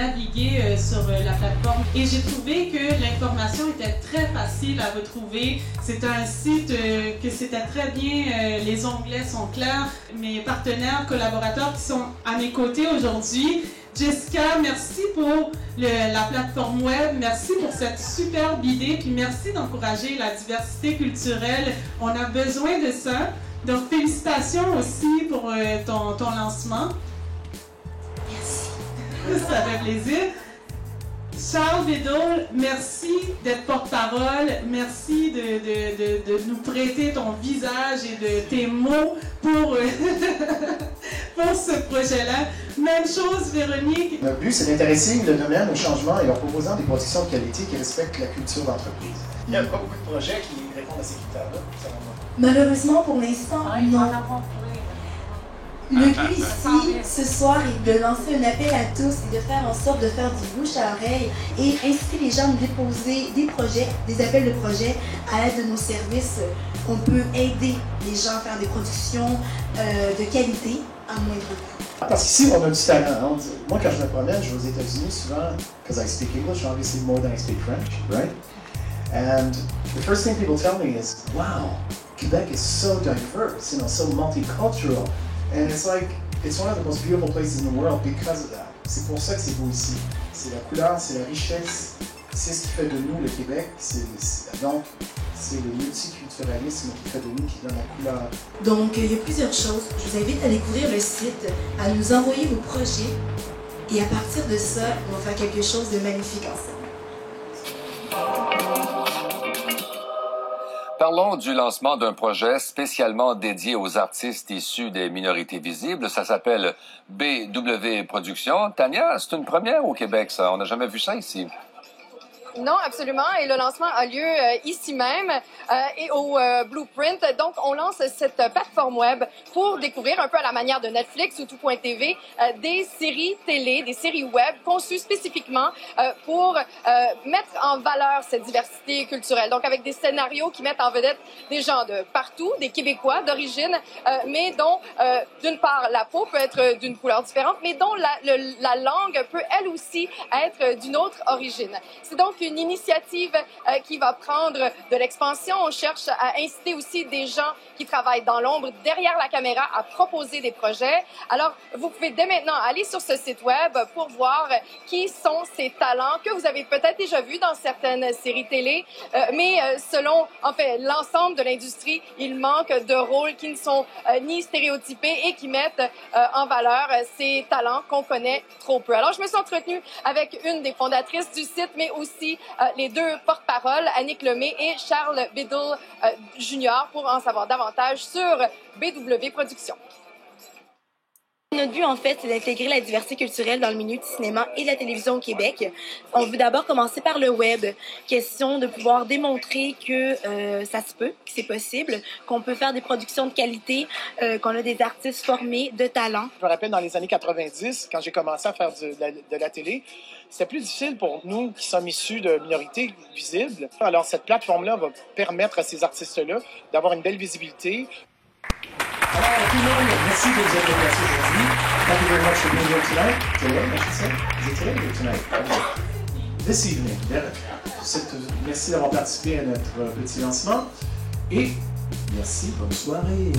naviguer sur la plateforme. Et j'ai trouvé que l'information était très facile à retrouver. C'est un site que c'était très bien, les onglets sont clairs. Mes partenaires, collaborateurs qui sont à mes côtés aujourd'hui. Jessica, merci pour la plateforme web, merci pour cette superbe idée, puis merci d'encourager la diversité culturelle. On a besoin de ça. Donc, félicitations aussi pour ton lancement. Merci. Ça fait plaisir. Charles Biddle, merci d'être porte-parole. Merci de nous prêter ton visage et de tes mots pour, pour ce projet-là. Même chose, Véronique. Notre but, c'est d'intéresser le domaine au changement et leur proposant des productions de qualité qui respectent la culture d'entreprise. Il n'y a pas beaucoup de projets qui répondent à ces critères-là. Malheureusement, pour l'instant, non. Le but ici, ce soir, est de lancer un appel à tous et de faire en sorte de faire du bouche à oreille et inciter les gens à nous déposer des projets, des appels de projets à l'aide de nos services. On peut aider les gens à faire des productions de qualité à moindre coût. Parce qu'ici, on a du talent. Hein? Moi, quand je me promène, je vais aux États-Unis souvent, because I speak English, obviously more than I speak French, right? And the first thing people tell me is, wow, Quebec is so diverse, you know, so multicultural. And it's like, it's one of the most beautiful places in the world because of that. C'est pour ça que c'est beau ici. C'est la couleur, c'est la richesse, c'est ce qui fait de nous le Québec. Donc, c'est le multiculturalisme qui fait de nous, qui donne la couleur. Donc, il y a plusieurs choses. Je vous invite à découvrir le site, à nous envoyer vos projets. Et à partir de ça, on va faire quelque chose de magnifique ensemble. Parlons du lancement d'un projet spécialement dédié aux artistes issus des minorités visibles. Ça s'appelle BW Productions. Tania, c'est une première au Québec, ça. On n'a jamais vu ça ici. Non, absolument. Et le lancement a lieu ici même et au Blueprint. Donc, on lance cette plateforme web pour découvrir un peu à la manière de Netflix ou Tout.tv des séries télé, des séries web conçues spécifiquement pour mettre en valeur cette diversité culturelle. Donc, avec des scénarios qui mettent en vedette des gens de partout, des Québécois d'origine, mais dont, d'une part, la peau peut être d'une couleur différente, mais dont la langue peut, elle aussi, être d'une autre origine. C'est donc une initiative qui va prendre de l'expansion. On cherche à inciter aussi des gens qui travaillent dans l'ombre, derrière la caméra, à proposer des projets. Alors, vous pouvez dès maintenant aller sur ce site web pour voir qui sont ces talents que vous avez peut-être déjà vus dans certaines séries télé, mais selon, en fait, l'ensemble de l'industrie, il manque de rôles qui ne sont ni stéréotypés et qui mettent en valeur ces talents qu'on connaît trop peu. Alors, je me suis entretenue avec une des fondatrices du site, mais aussi les deux porte-paroles, Annick Lemay et Charles Biddle Jr. pour en savoir davantage sur BW Productions. Notre but, en fait, c'est d'intégrer la diversité culturelle dans le milieu du cinéma et de la télévision au Québec. On veut d'abord commencer par le web. Question de pouvoir démontrer que ça se peut, que c'est possible, qu'on peut faire des productions de qualité, qu'on a des artistes formés, de talent. Je me rappelle dans les années 90, quand j'ai commencé à faire de la télé, c'était plus difficile pour nous qui sommes issus de minorités visibles. Alors, cette plateforme-là va permettre à ces artistes-là d'avoir une belle visibilité. Alors, tout le monde, merci de vous être déplacés aujourd'hui. Thank you very much for being here tonight. Today, I should say. Is it today or tonight? This evening, Derek. Merci d'avoir participé à notre petit lancement. Et merci, bonne soirée.